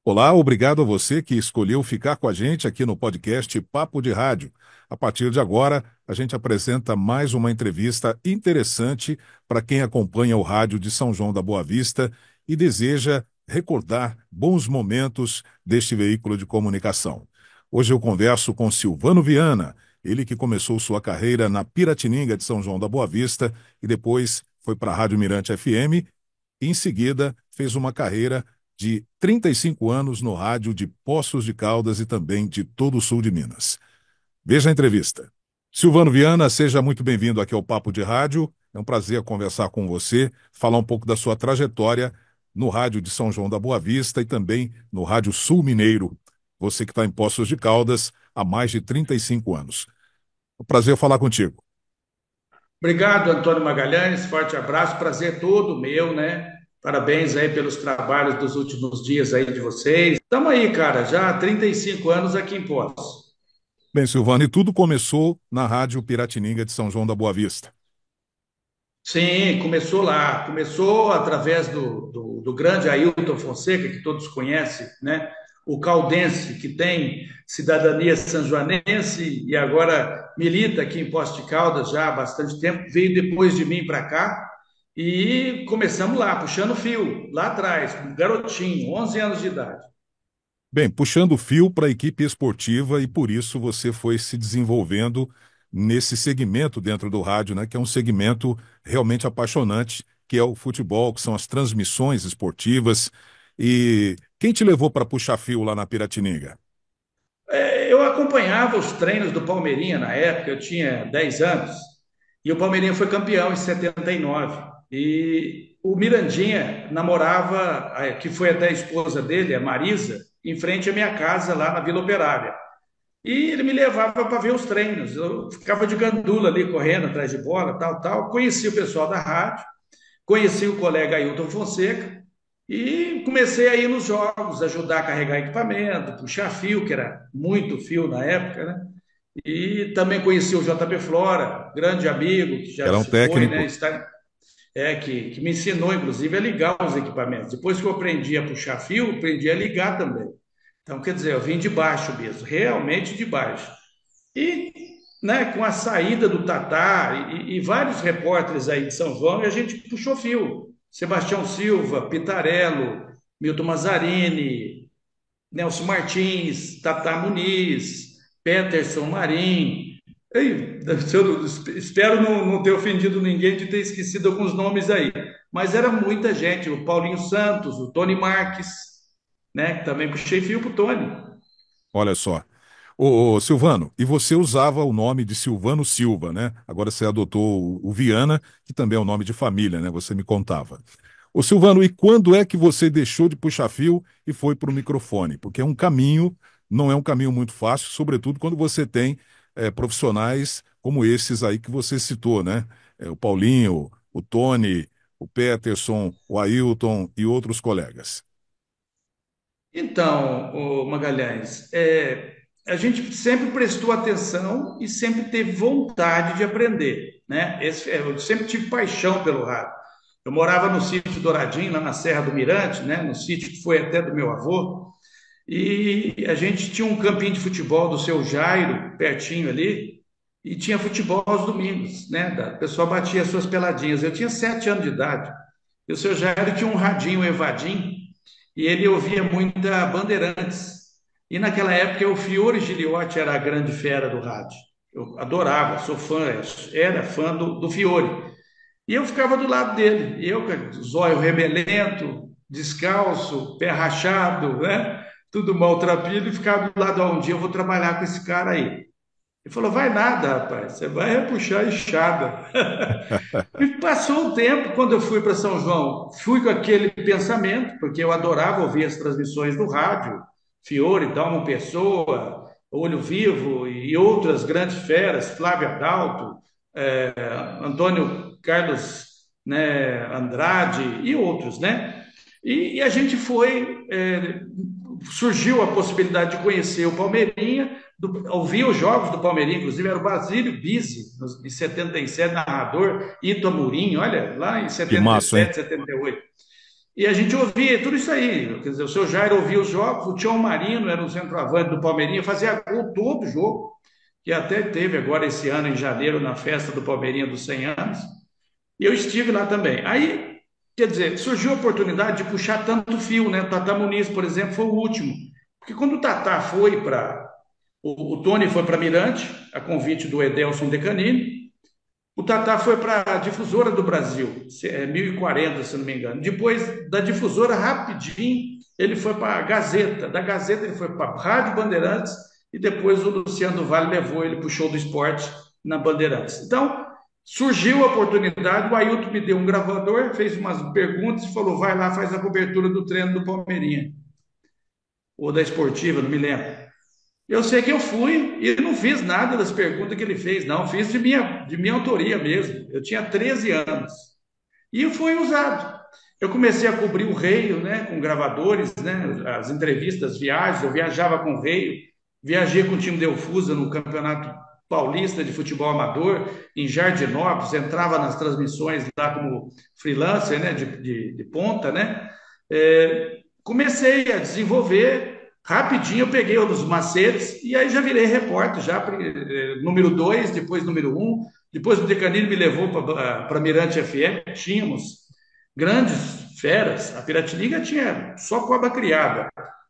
Olá, obrigado a você que escolheu ficar com a gente aqui no podcast Papo de Rádio. A partir de agora, a gente apresenta mais uma entrevista interessante para quem acompanha o rádio de São João da Boa Vista e deseja recordar bons momentos deste veículo de comunicação. Hoje eu converso com Silvano Viana, ele que começou sua carreira na Piratininga de São João da Boa Vista e depois foi para a Rádio Mirante FM e em seguida fez uma carreira de 35 anos no rádio de Poços de Caldas e também de todo o sul de Minas. Veja a entrevista. Silvano Viana, seja muito bem-vindo aqui ao Papo de Rádio. É um prazer conversar com você, falar um pouco da sua trajetória no rádio de São João da Boa Vista e também no Rádio Sul Mineiro. Você que está em Poços de Caldas há mais de 35 anos. É um prazer falar contigo. Obrigado, Antônio Magalhães. Forte abraço, prazer todo meu, né? Parabéns aí pelos trabalhos dos últimos dias aí de vocês. Estamos aí, cara, já há 35 anos aqui em Poços. Bem, Silvano, e tudo começou na Rádio Piratininga de São João da Boa Vista. Sim, começou lá. Começou através do grande Ailton Fonseca, que todos conhecem, né? O caldense, que tem cidadania sanjoanense e agora milita aqui em Poços de Caldas já há bastante tempo. Veio depois de mim para cá e começamos lá, puxando fio, lá atrás, um garotinho, 11 anos de idade. Bem, puxando o fio para a equipe esportiva e por isso você foi se desenvolvendo nesse segmento dentro do rádio, né, que é um segmento realmente apaixonante, que é o futebol, que são as transmissões esportivas. E quem te levou para puxar fio lá na Piratininga? Eu acompanhava os treinos do Palmeirinha na época, eu tinha 10 anos, e o Palmeirinha foi campeão em 79. E o Mirandinha namorava, que foi até a esposa dele, a Marisa, em frente à minha casa, lá na Vila Operária. E ele me levava para ver os treinos. Eu ficava de gandula ali, correndo atrás de bola, tal, tal. Conheci o pessoal da rádio, conheci o colega Ailton Fonseca e comecei a ir nos jogos, ajudar a carregar equipamento, puxar fio, que era muito fio na época, né? E também conheci o JP Flora, grande amigo, que já Era um se foi, né? técnico. Está, que me ensinou, inclusive, a ligar os equipamentos. Depois que eu aprendi a puxar fio, aprendi a ligar também. Então, quer dizer, eu vim de baixo mesmo, realmente de baixo. E, né, com a saída do Tatá e vários repórteres aí de São João, a gente puxou fio. Sebastião Silva, Pitarello, Milton Mazzarini, Nelson Martins, Tatá Muniz, Peterson Marim. Ei, eu espero não ter ofendido ninguém de ter esquecido alguns nomes aí. Mas era muita gente, o Paulinho Santos, o Tony Marques, né? Que também puxei fio pro Tony. Olha só. Ô, Silvano, e você usava o nome de Silvano Silva, né? Agora você adotou o Viana, que também é o nome de família, né? Você me contava. Ô, Silvano, e quando é que você deixou de puxar fio e foi para o microfone? Porque é um caminho, não é um caminho muito fácil, sobretudo quando você tem profissionais como esses aí que você citou, né? O Paulinho, o Tony, o Peterson, o Ailton e outros colegas. Então, ô Magalhães, a gente sempre prestou atenção e sempre teve vontade de aprender, né? Eu sempre tive paixão pelo rádio. Eu morava no sítio Douradinho, lá na Serra do Mirante, né? No sítio que foi até do meu avô, e a gente tinha um campinho de futebol do seu Jairo, pertinho ali, e tinha futebol aos domingos, né? O pessoal batia as suas peladinhas. Eu tinha 7 anos de idade, e o seu Jairo tinha um radinho Evadim, e ele ouvia muita Bandeirantes. E naquela época o Fiore Giliotti era a grande fera do rádio. Eu adorava, sou fã, era fã do Fiore. E eu ficava do lado dele. E eu, com zóio rebelento, descalço, pé rachado, né? Tudo maltrapilho, e ficava do lado, um dia eu vou trabalhar com esse cara aí. Ele falou, vai nada, rapaz, você vai puxar a enxada. E passou o tempo, quando eu fui para São João, fui com aquele pensamento, porque eu adorava ouvir as transmissões do rádio, Fiore, Dalmo Pessoa, Olho Vivo e outras grandes feras, Flávio Adalto, eh, Antônio Carlos, né, Andrade e outros, né? E a gente foi, surgiu a possibilidade de conhecer o Palmeirinha, ouvia os jogos do Palmeiras, inclusive era o Basílio Bizzi, em 77, narrador, Ito Amorim, olha, lá em Que massa, hein? 77, 78. E a gente ouvia tudo isso aí. Quer dizer, o seu Jair ouvia os jogos, o Tião Marino era o centroavante do Palmeirinha, fazia gol todo jogo, que até teve agora esse ano, em janeiro, na festa do Palmeirinha dos 100 anos. E eu estive lá também. Aí, quer dizer, surgiu a oportunidade de puxar tanto fio, né? O Tata Muniz, por exemplo, foi o último. Porque quando o Tata foi para. O Tony foi para Mirante, a convite do Edelson Decanini. O Tata foi para a Difusora do Brasil, 1040, se não me engano. Depois da Difusora, rapidinho, ele foi para a Gazeta. Da Gazeta, ele foi para a Rádio Bandeirantes. E depois o Luciano do Vale levou ele para o Show do Esporte na Bandeirantes. Então, surgiu a oportunidade, o Ailton me deu um gravador, fez umas perguntas e falou: vai lá, faz a cobertura do treino do Palmeirinha, ou da Esportiva, não me lembro. Eu sei que eu fui e não fiz nada das perguntas que ele fez, não, fiz de minha autoria mesmo. Eu tinha 13 anos e fui usado. Eu comecei a cobrir o Reio, né, com gravadores, né, as entrevistas, viagens. Eu viajava com o Reio, viajei com o time de Ufusa no Campeonato Paulista de Futebol Amador, em Jardinópolis, entrava nas transmissões lá como freelancer, né, de ponta, né. Comecei a desenvolver, rapidinho eu peguei os macetes e aí já virei repórter, já número 2, depois número 1, depois o Decanini me levou para Mirante FM, tínhamos grandes feras. A Piratininga tinha só cobra criada.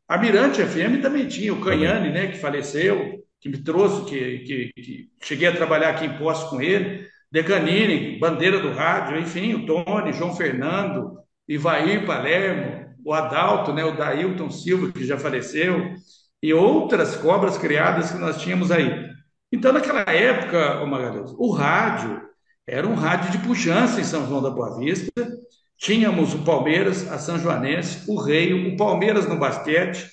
A Mirante FM também tinha o Também. Canhane, né, que faleceu, que me trouxe, que cheguei a trabalhar aqui em Poços com ele. Decanini, bandeira do rádio, enfim, o Tony, João Fernando, Ivair Palermo, o Adalto, né, o Dailton Silva, que já faleceu, e outras cobras criadas que nós tínhamos aí. Então, naquela época, Magalhães, o rádio era um rádio de pujança em São João da Boa Vista. Tínhamos o Palmeiras, a São Joanense, o Reio, o Palmeiras no basquete,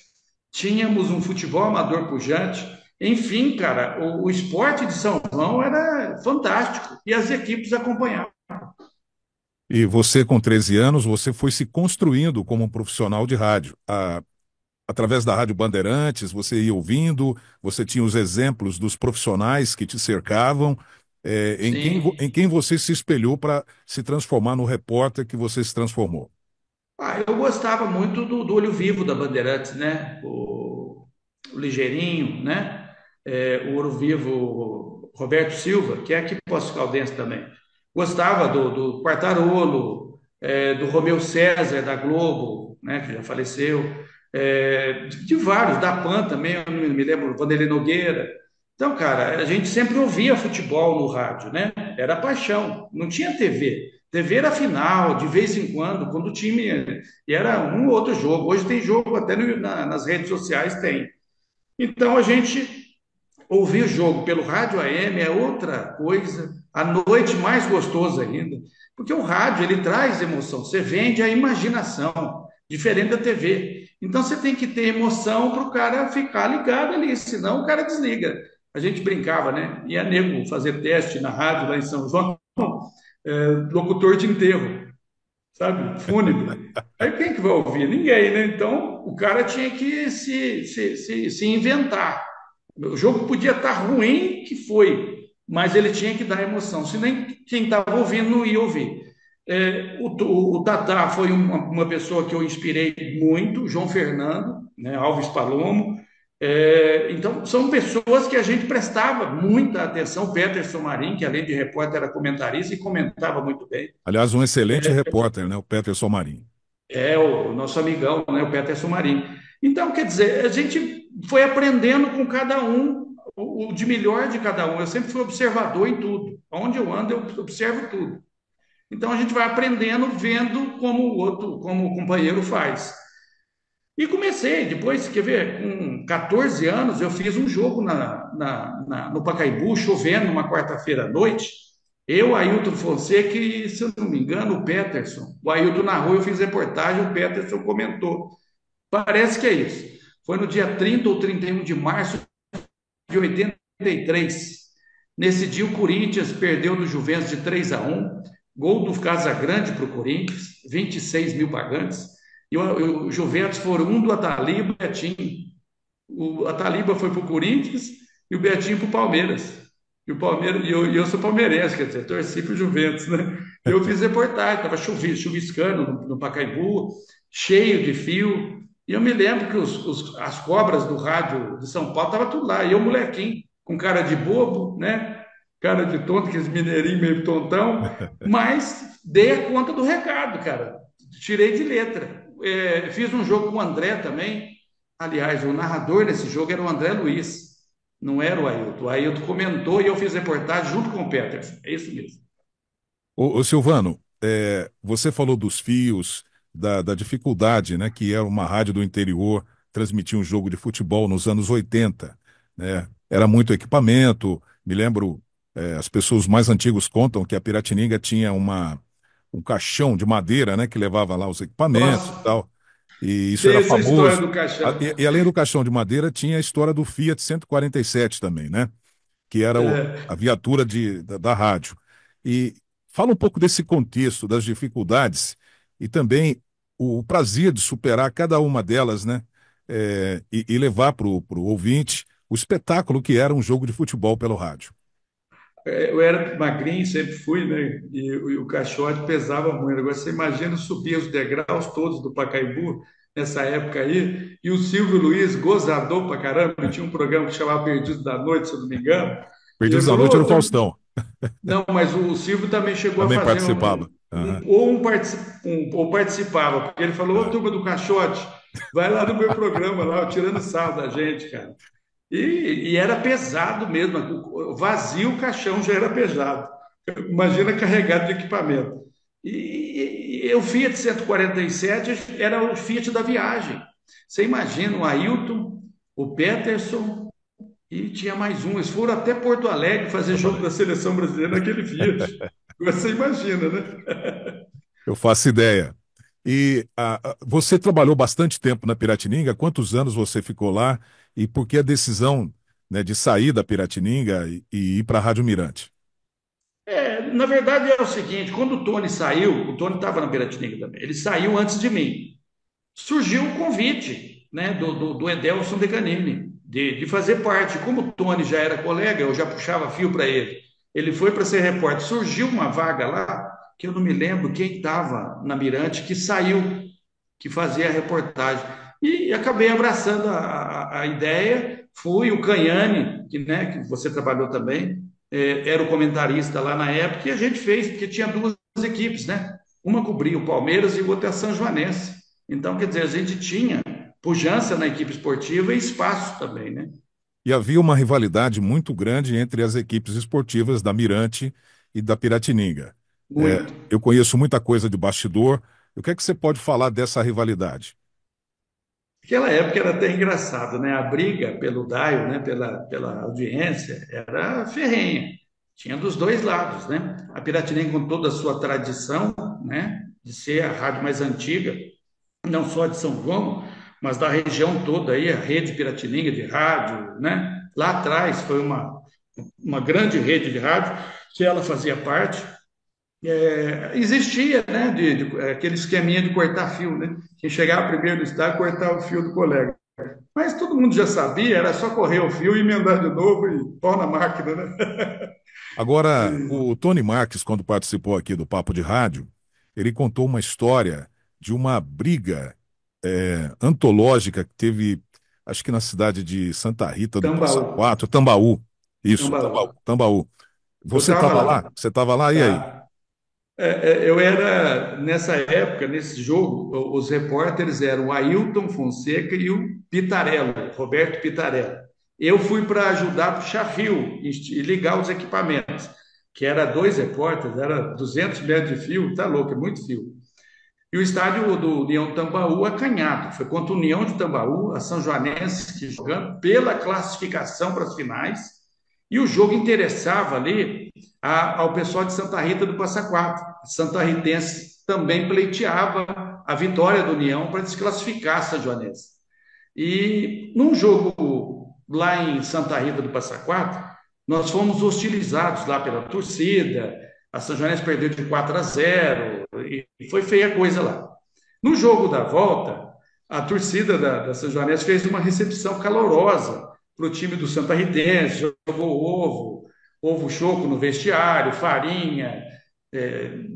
tínhamos um futebol amador pujante. Enfim, cara, o esporte de São João era fantástico e as equipes acompanhavam. E você, com 13 anos, você foi se construindo como um profissional de rádio. Através da Rádio Bandeirantes, você ia ouvindo, você tinha os exemplos dos profissionais que te cercavam. Em Sim. quem você se espelhou para se transformar no repórter que você se transformou? Eu gostava muito do Olho Vivo da Bandeirantes, né? O Ligeirinho, né? O Ouro Vivo Roberto Silva, que é aqui Poços Caldense também. Gostava do Quartarolo, do Romeu César, da Globo, né? Que já faleceu. De vários, da PAN também, eu não me lembro, Vanderlei Nogueira. Então, cara, a gente sempre ouvia futebol no rádio, né? Era paixão, não tinha TV. TV era final, de vez em quando o time. E era um ou outro jogo. Hoje tem jogo até nas redes sociais, tem. Então a gente ouvir o jogo pelo rádio AM é outra coisa. À noite, mais gostoso ainda. Porque o rádio, ele traz emoção. Você vende a imaginação, diferente da TV. Então você tem que ter emoção para o cara ficar ligado ali, senão o cara desliga. A gente brincava, né? Ia nego fazer teste na rádio lá em São João, locutor de enterro, sabe? Fúnebre. Aí quem que vai ouvir? Ninguém, né? Então o cara tinha que se inventar. O jogo podia estar ruim, que foi, mas ele tinha que dar emoção, senão quem estava ouvindo não ia ouvir. O Tatá foi uma pessoa que eu inspirei muito, João Fernando, né, Alves Palomo. Então, são pessoas que a gente prestava muita atenção. Peterson Marim, que além de repórter era comentarista e comentava muito bem. Aliás, um excelente repórter, né? O Peterson Marinho. É o nosso amigão, né, o Peterson Marim. Então, quer dizer, a gente foi aprendendo com cada um, o de melhor de cada um. Eu sempre fui observador em tudo. Onde eu ando, eu observo tudo. Então, a gente vai aprendendo, vendo como o outro, como o companheiro faz. E comecei, depois, quer ver, com 14 anos, eu fiz um jogo no Pacaembu, chovendo, numa quarta-feira à noite. Eu, Ailton Fonseca e, se eu não me engano, o Peterson. O Ailton narrou, eu fiz reportagem, o Peterson comentou. Parece que é isso. Foi no dia 30 ou 31 de março de 83. Nesse dia, o Corinthians perdeu do Juventus de 3-1. Gol do Casagrande para o Corinthians, 26 mil pagantes. E o Juventus foram um do Ataliba e Betinho. O Ataliba foi para o Corinthians e o Betinho para o Palmeiras. E eu sou palmeirense, quer dizer, torci para o Juventus, né? E eu fiz reportagem, estava chuviscando no Pacaembu, cheio de fio. E eu me lembro que as cobras do rádio de São Paulo estavam tudo lá. E eu, molequinho, com cara de bobo, né? Cara de tonto, aqueles mineirinhos meio tontão, mas dei a conta do recado, cara. Tirei de letra. Fiz um jogo com o André também. Aliás, o narrador nesse jogo era o André Luiz, não era o Ailton. O Ailton comentou e eu fiz reportagem junto com o Peterson. É isso mesmo. Ô, Silvano, você falou dos fios, da dificuldade, né, que era uma rádio do interior transmitir um jogo de futebol nos anos 80, né? Era muito equipamento. Me lembro, as pessoas mais antigos contam que a Piratininga tinha um caixão de madeira, né, que levava lá os equipamentos e Nossa, tal. E isso sei era essa história famoso. do caixão. E além do caixão de madeira, tinha a história do Fiat 147 também, né? Que era a É, viatura da rádio. E fala um pouco desse contexto, das dificuldades e também o prazer de superar cada uma delas, né? E levar para o ouvinte o espetáculo que era um jogo de futebol pelo rádio. eu era magrinho, sempre fui, né? E o caixote pesava muito. Agora você imagina subir os degraus todos do Pacaembu nessa época aí, e o Silvio Luiz, gozador pra caramba, ele tinha um programa que chamava Perdidos da Noite, se eu não me engano, e ele Perdidos da falou: Noite era "Ô, o Faustão, não, mas o Silvio também chegou a também fazer participava. Aham. ou participava, porque ele falou: Ô, É. turma do Caixote, vai lá no meu programa, lá, tirando sarro da gente, cara. E era pesado mesmo, vazio o caixão já era pesado. Imagina carregado de equipamento. E o Fiat 147 era o Fiat da viagem. Você imagina o Ailton, o Peterson e tinha mais um. Eles foram até Porto Alegre fazer Porto jogo da Alegre. seleção brasileira naquele Fiat. Você imagina, né? Eu faço ideia. E você trabalhou bastante tempo na Piratininga? Quantos anos você ficou lá? E por que a decisão, né, de sair da Piratininga e ir para a Rádio Mirante? Na verdade é o seguinte, quando o Tony saiu, o Tony estava na Piratininga também, ele saiu antes de mim. Surgiu o convite, né, do Edelson Decanini, de fazer parte. Como o Tony já era colega, eu já puxava fio para ele. Ele foi para ser repórter. Surgiu uma vaga lá, que eu não me lembro quem estava na Mirante, que saiu, que fazia a reportagem. E acabei abraçando a ideia. Fui o Canhane, que você trabalhou também, era o comentarista lá na época, e a gente fez, porque tinha duas equipes, né? Uma cobria o Palmeiras e outra a São Joanense. Então, quer dizer, a gente tinha pujança na equipe esportiva e espaço também, né? E havia uma rivalidade muito grande entre as equipes esportivas da Mirante e da Piratininga. Muito. Eu conheço muita coisa de bastidor. O que é que você pode falar dessa rivalidade? Aquela época era até engraçado, né? A briga pelo Daio, né? Pela audiência, era ferrenha. Tinha dos dois lados, né? A Piratininga, com toda a sua tradição, né? De ser a rádio mais antiga, não só de São João, mas da região toda aí, a rede Piratininga de rádio, né? Lá atrás foi uma grande rede de rádio que ela fazia parte. Existia, né, aquele esqueminha de cortar fio, né? Quem chegava primeiro no estádio cortava o fio do colega. Mas todo mundo já sabia, era só correr o fio e emendar de novo e pau na máquina, né? Agora, o Tony Marques, quando participou aqui do Papo de Rádio, ele contou uma história de uma briga antológica que teve, acho que na cidade de Santa Rita do Passa Tambaú, Quatro, Tambaú. Isso, Tambaú. Tambaú, Tambaú. Eu Você estava estava lá? lá, Você estava lá? E aí? tá? Eu era, nessa época, nesse jogo, os repórteres eram o Ailton Fonseca e o Pitarello, Roberto Pitarello. Eu fui para ajudar a puxar fio e ligar os equipamentos, que era dois repórteres, era 200 metros de fio, tá louco, é muito fio. E o estádio do União Tambaú acanhado, foi contra o União de Tambaú, a São Joanense, que jogando pela classificação para as finais, e o jogo interessava ali ao pessoal de Santa Rita do Passa Quatro. Santa Ritense também pleiteava a vitória do União para desclassificar a São Joanense. E num jogo lá em Santa Rita do Passa Quatro, nós fomos hostilizados lá pela torcida, a São Joanense perdeu de 4-0 e foi feia a coisa lá. No jogo da volta, a torcida da São Joanense fez uma recepção calorosa o time do Santa Ritense, jogou ovo choco no vestiário, farinha,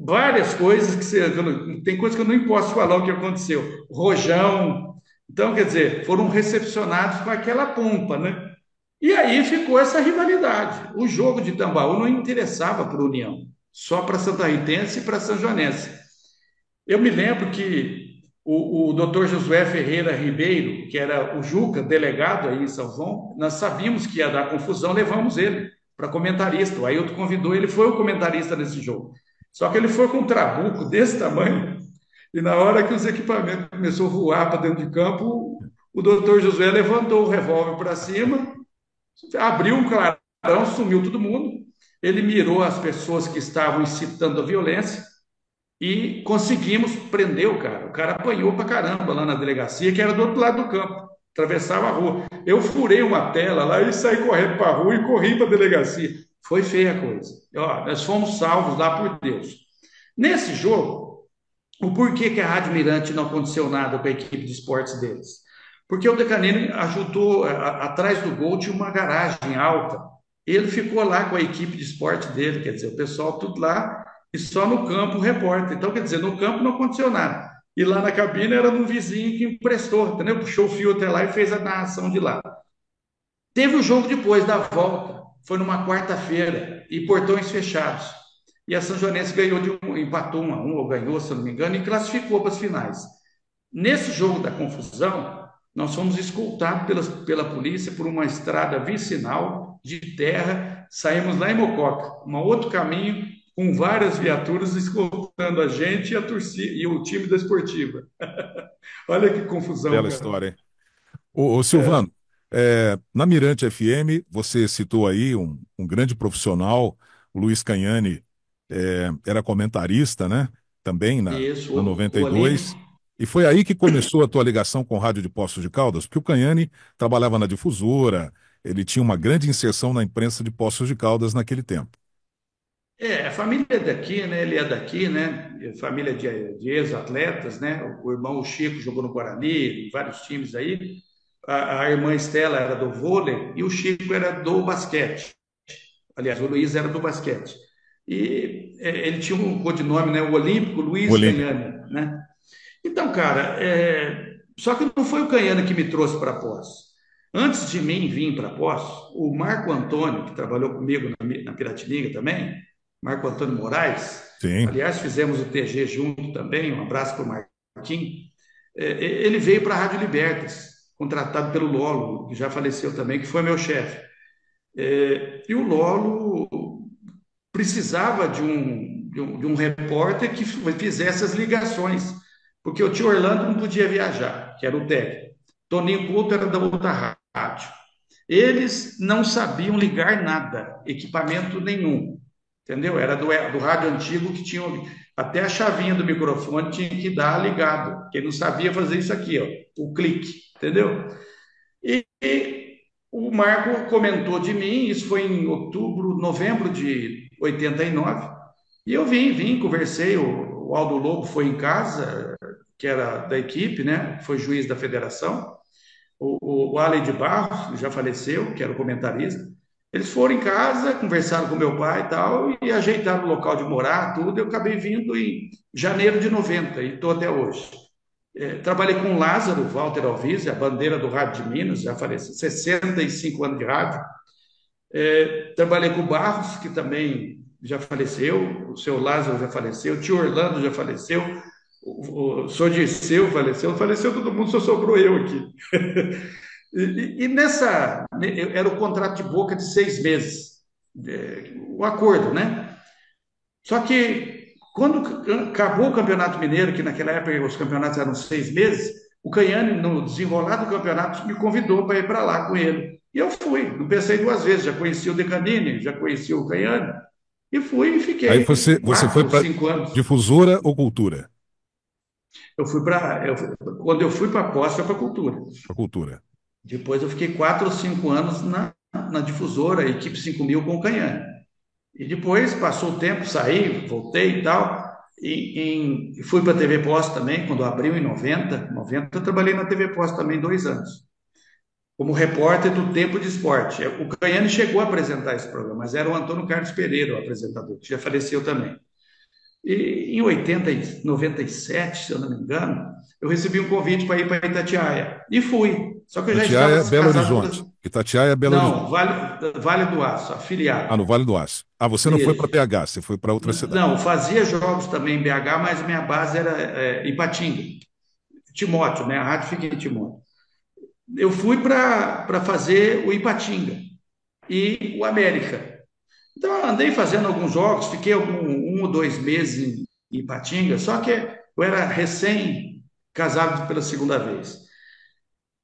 várias coisas tem coisas que eu nem posso falar o que aconteceu. Rojão. Então, quer dizer, foram recepcionados com aquela pompa, né? E aí ficou essa rivalidade. O jogo de Tambaú não interessava para o União, só para Santa Ritense e para São Joanense. Eu me lembro que o doutor Josué Ferreira Ribeiro, que era o Juca, delegado aí em São João, nós sabíamos que ia dar confusão, levamos ele para comentarista. O Ailton convidou, ele foi o comentarista desse jogo. Só que ele foi com um trabuco desse tamanho, e na hora que os equipamentos começaram a voar para dentro de campo, o doutor Josué levantou o revólver para cima, abriu um clarão, sumiu todo mundo. Ele mirou as pessoas que estavam incitando a violência e conseguimos prender o cara. O cara apanhou pra caramba lá na delegacia, que era do outro lado do campo, atravessava a rua. Eu furei uma tela lá e saí correndo para a rua e corri para a delegacia. Foi feia a coisa. Ó, nós fomos salvos lá por Deus. Nesse jogo, o porquê que a Rádio Mirante não aconteceu nada com a equipe de esportes deles? Porque o Decanini ajudou, atrás do gol tinha uma garagem alta. Ele ficou lá com a equipe de esporte dele, quer dizer, o pessoal tudo lá e só no campo o repórter. Então, quer dizer, no campo não aconteceu nada. E lá na cabine era um vizinho que emprestou, entendeu? Puxou o fio até lá e fez a narração de lá. Teve o jogo depois da volta, foi numa quarta-feira, e portões fechados. E a São Joanense ganhou empatou 1-1, ou ganhou, se eu não me engano, e classificou para as finais. Nesse jogo da confusão, nós fomos escoltados pela polícia por uma estrada vicinal de terra, saímos lá em Mococa, um outro caminho, com várias viaturas escoltando a gente e a torcida e o time da esportiva. Olha que confusão, Bela cara. história, hein? Ô, Silvano, na Mirante FM, você citou aí um grande profissional, o Luiz Canhani, era comentarista, né? Também Isso, na o Aline. 92. E foi aí que começou a tua ligação com o Rádio de Poços de Caldas, porque o Canhani trabalhava na difusora, ele tinha uma grande inserção na imprensa de Poços de Caldas naquele tempo. A família é daqui, né? Ele é daqui, né? Família de ex-atletas, né? O irmão Chico jogou no Guarani, em vários times aí. A irmã Estela era do vôlei e o Chico era do basquete. Aliás, o Luiz era do basquete. E ele tinha um codinome, né? O Olímpico O Luiz Olímpico. Canhani, né? Então, cara, só que não foi o Canhani que me trouxe para Poços. Antes de mim vir para Poços, o Marco Antônio, que trabalhou comigo na Piratininga também, Marco Antônio Moraes, Sim. aliás, fizemos o TG junto também, um abraço para o Marquinhos, ele veio para a Rádio Libertas, contratado pelo Lolo, que já faleceu também, que foi meu chefe. E o Lolo precisava de um repórter que fizesse as ligações, porque o tio Orlando não podia viajar, que era o técnico. Toninho Couto era da outra rádio. Eles não sabiam ligar nada, equipamento nenhum, entendeu? Era do rádio antigo que tinha até a chavinha do microfone tinha que dar ligado. Quem não sabia fazer isso aqui, ó, o clique, entendeu? E o Marco comentou de mim, isso foi em novembro de 89, e eu vim, conversei, o Aldo Lobo foi em casa, que era da equipe, né? Foi juiz da federação, o Ale de Barros, já faleceu, que era o comentarista. Eles foram em casa, conversaram com meu pai e tal, e ajeitaram o local de morar, tudo. Eu acabei vindo em janeiro de 90 e estou até hoje. Trabalhei com o Lázaro, Walter Alvise, a bandeira do rádio de Minas, já faleceu, 65 anos de rádio. Trabalhei com o Barros, que também já faleceu, o seu Lázaro já faleceu, o tio Orlando já faleceu, o senhor Dirceu faleceu todo mundo, só sobrou eu aqui. E era o contrato de boca de 6 meses, o acordo, né? Só que quando acabou o Campeonato Mineiro, que naquela época os campeonatos eram 6 meses, o Canhani, no desenrolar do campeonato, me convidou para ir para lá com ele. E eu fui, não pensei duas vezes, já conheci o Decanini, já conheci o Canhani, e fui e Aí fiquei você foi quatro, para 5 anos. difusora ou cultura? Quando eu fui para a pós, foi para a cultura. Para cultura. Depois eu fiquei 4 ou 5 anos na difusora, equipe 5000 com o Canhani. E depois passou o tempo, saí, voltei e tal. E fui para a TV Pós também, quando abriu em 90. 90 eu trabalhei na TV Pós também 2 anos. como repórter do Tempo de Esporte. O Caiane chegou a apresentar esse programa, mas era o Antônio Carlos Pereira, o apresentador, que já faleceu também. E em 97, se eu não me engano, eu recebi um convite para ir para Itatiaia. E fui. Só que eu já Itatiaia estava é Belo casado Horizonte. Itatiaia é Belo Horizonte. Não, Vale do Aço, Ah, afiliado. no Vale do Aço. Ah, você não foi para Isso. BH, você foi para outra cidade. Não, fazia jogos também em BH, mas minha base era Ipatinga. Timóteo, né? A rádio fica em Timóteo. Eu fui para fazer o Ipatinga e o América. Então, eu andei fazendo alguns jogos, fiquei um ou 2 meses em Ipatinga, só que eu era recém-casado pela segunda vez.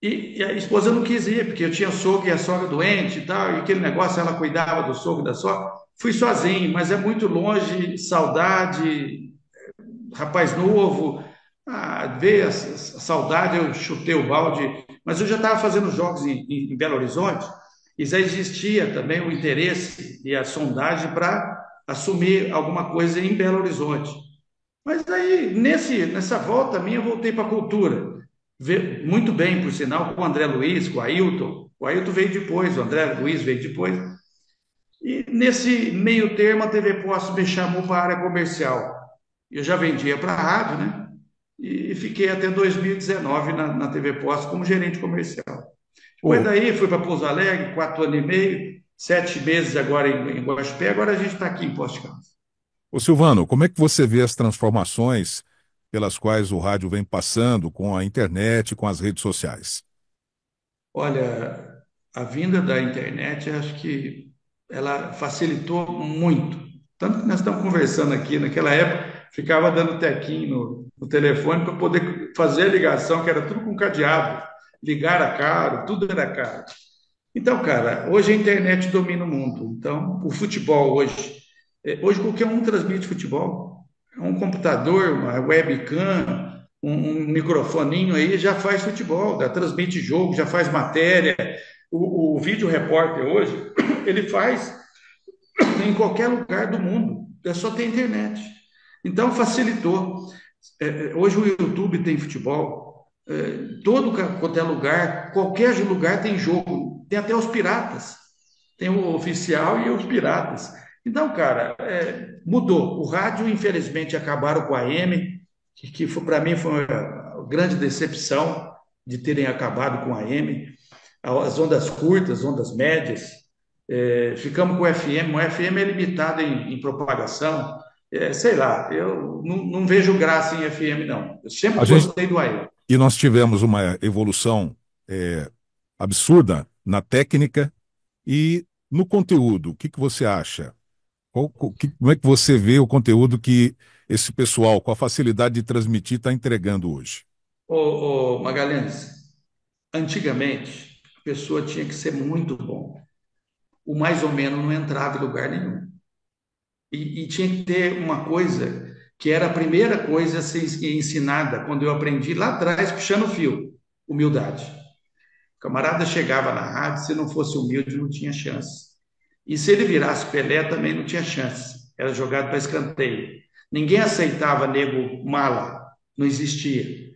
E a esposa não quis ir, porque eu tinha sogro e a sogra doente e tal, e aquele negócio, ela cuidava do sogro e da sogra. Fui sozinho, mas é muito longe, saudade, rapaz novo, ver a saudade, eu chutei o balde, mas eu já estava fazendo jogos em Belo Horizonte, e já existia também o interesse e a sondagem para assumir alguma coisa em Belo Horizonte. Mas aí, nessa volta minha, eu voltei para a cultura. Muito bem, por sinal, com o André Luiz, com o Ailton. O Ailton veio depois, o André Luiz veio depois. E nesse meio termo, a TV Poço me chamou para a área comercial. Eu já vendia para a rádio, né? E fiquei até 2019 na TV Poço como gerente comercial. Depois Ô, daí, fui para Pouso Alegre, 4 anos e meio, 7 meses agora em Guaxupé, agora a gente está aqui em Poços de Caldas. ô Silvano, como é que você vê as transformações pelas quais o rádio vem passando com a internet, com as redes sociais? Olha, a vinda da internet, eu acho que ela facilitou muito. Tanto que nós estamos conversando aqui, naquela época, ficava dando tequinho no telefone para poder fazer a ligação, que era tudo com cadeado. Ligar era caro, tudo era caro. Então, cara, hoje a internet domina o mundo. Então, o futebol hoje qualquer um transmite futebol. Um computador, uma webcam, um microfoninho aí já faz futebol, já transmite jogo, já faz matéria. O vídeo repórter hoje, ele faz em qualquer lugar do mundo. É só ter internet. Então, facilitou. Hoje o YouTube tem futebol. Todo quanto é lugar, qualquer lugar tem jogo. Tem até os piratas. Tem o oficial e os piratas. Então, cara, mudou. O rádio, infelizmente, acabaram com a AM, que para mim foi uma grande decepção de terem acabado com a AM. As ondas curtas, ondas médias. Ficamos com o FM. O FM é limitado em propagação. Sei lá, eu não vejo graça em FM, não. Eu sempre A gente, gostei do AM. e nós tivemos uma evolução é, absurda na técnica e no conteúdo. O que que você acha? Como é que você vê o conteúdo que esse pessoal, com a facilidade de transmitir, está entregando hoje? Ô, Magalhães, antigamente, a pessoa tinha que ser muito bom. O mais ou menos não entrava em lugar nenhum. E tinha que ter uma coisa que era a primeira coisa a ser ensinada quando eu aprendi lá atrás, puxando o fio: humildade. O camarada chegava na rádio, se não fosse humilde, não tinha chance. E se ele virasse Pelé, também não tinha chance. Era jogado para escanteio. Ninguém aceitava nego mala, não existia.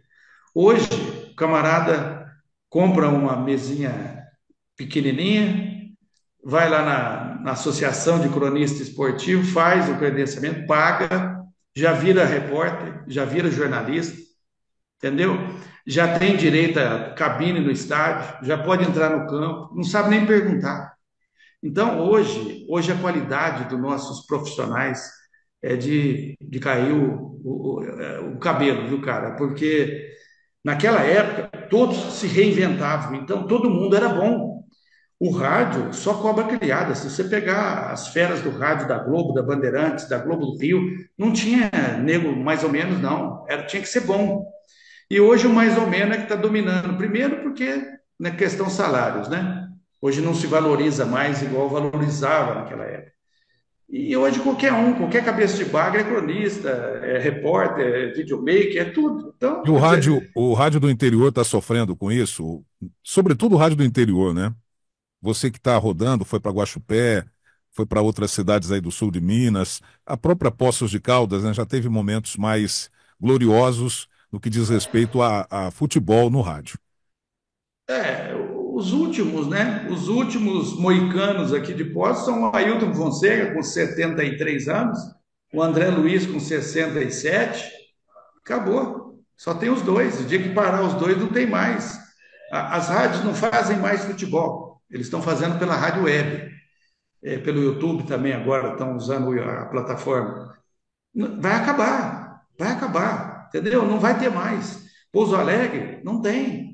Hoje, o camarada compra uma mesinha pequenininha, vai lá na Associação de Cronista Esportivo, faz o credenciamento, paga, já vira repórter, já vira jornalista, entendeu? Já tem direito a cabine no estádio, já pode entrar no campo, não sabe nem perguntar. Então, hoje a qualidade dos nossos profissionais é de cair o cabelo, viu, cara? Porque naquela época todos se reinventavam, então todo mundo era bom. O rádio só cobra criada. Se você pegar as feras do rádio da Globo, da Bandeirantes, da Globo do Rio, não tinha nego mais ou menos, não. Tinha que ser bom. E hoje o mais ou menos é que está dominando. Primeiro porque na questão salários, né? Hoje não se valoriza mais igual valorizava naquela época. E hoje qualquer um, qualquer cabeça de bagre é cronista, é repórter, é videomaker, é tudo. E Então, quer dizer, o rádio do interior está sofrendo com isso, sobretudo o rádio do interior, né? Você que está rodando, foi para Guaxupé, foi para outras cidades aí do sul de Minas, a própria Poços de Caldas, né, já teve momentos mais gloriosos no que diz respeito a futebol no rádio. os últimos, né? Os últimos moicanos aqui de Poços são o Ailton Fonseca, com 73 anos, o André Luiz, com 67. Acabou. Só tem os dois. O dia que parar os dois, não tem mais. As rádios não fazem mais futebol. Eles estão fazendo pela rádio web, pelo YouTube também agora, estão usando a plataforma. Vai acabar. Vai acabar. Entendeu? Não vai ter mais. Pouso Alegre, não tem.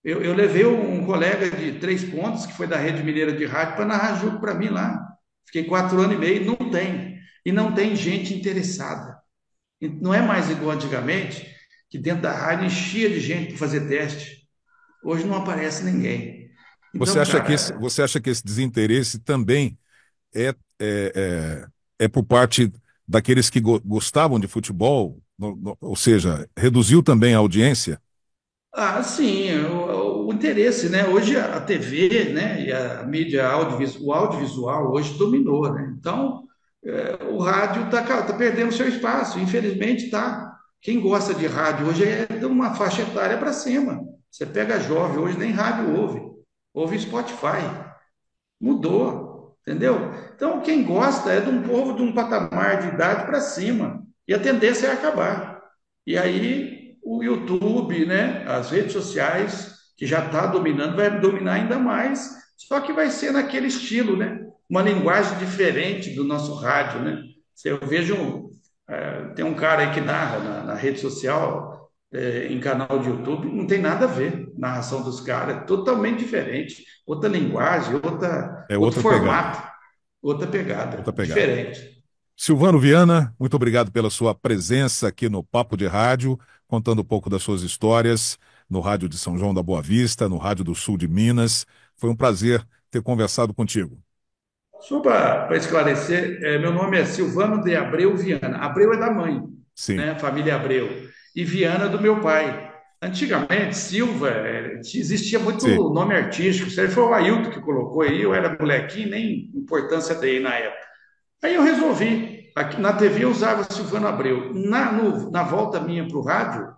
Eu levei um colega de Três Pontos, que foi da Rede Mineira de Rádio, para narrar jogo para mim lá. Fiquei 4 anos e meio, não tem. E não tem gente interessada. E não é mais igual antigamente, que dentro da rádio enchia de gente para fazer teste. Hoje não aparece ninguém. Você Então, acha que esse, cara, você acha que esse desinteresse também é, é por parte daqueles que gostavam de futebol, ou seja, reduziu também a audiência? sim, o interesse, né? Hoje a TV, né, e a mídia audiovisual, o audiovisual hoje dominou, né? Então, o rádio tá perdendo seu espaço, infelizmente tá. Quem gosta de rádio hoje é de uma faixa etária para cima. Você pega jovem, hoje nem rádio ouve Spotify. Mudou, entendeu? Então, quem gosta é de um povo de um patamar de idade para cima. E a tendência é acabar. E aí, o YouTube, né, as redes sociais, que já está dominando, vai dominar ainda mais, só que vai ser naquele estilo, né? Uma linguagem diferente do nosso rádio, né? Eu vejo, tem um cara aí que narra na rede social, em canal de YouTube, não tem nada a ver. A narração dos caras é totalmente diferente. Outra linguagem, É outro outra pegada, formato, outra outra pegada, pegada. diferente. Silvano Viana, muito obrigado pela sua presença aqui no Papo de Rádio, contando um pouco das suas histórias no Rádio de São João da Boa Vista, no Rádio do Sul de Minas. Foi um prazer ter conversado contigo. Só para esclarecer, meu nome é Silvano de Abreu Viana. Abreu é da mãe, Sim, né? Família Abreu. E Viana é do meu pai. Antigamente, Silva, existia muito sim, nome artístico. Isso aí foi o Ailton que colocou aí. Eu era molequinho, nem importância dei na época. Aí eu resolvi. Aqui na TV eu usava Silvano Abreu. Na volta minha para o rádio,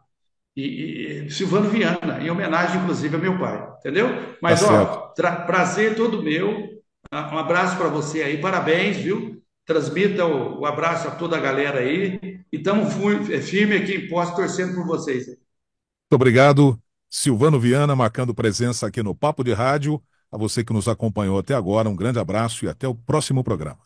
e Silvano Viana, em homenagem, inclusive, ao meu pai. Entendeu? tá Mas, certo. ó, prazer todo meu. Um abraço para você aí, parabéns, viu? Transmita o abraço a toda a galera aí. E estamos firme aqui em Poços, torcendo por vocês. Muito obrigado, Silvano Viana, marcando presença aqui no Papo de Rádio. A você que nos acompanhou até agora, um grande abraço e até o próximo programa.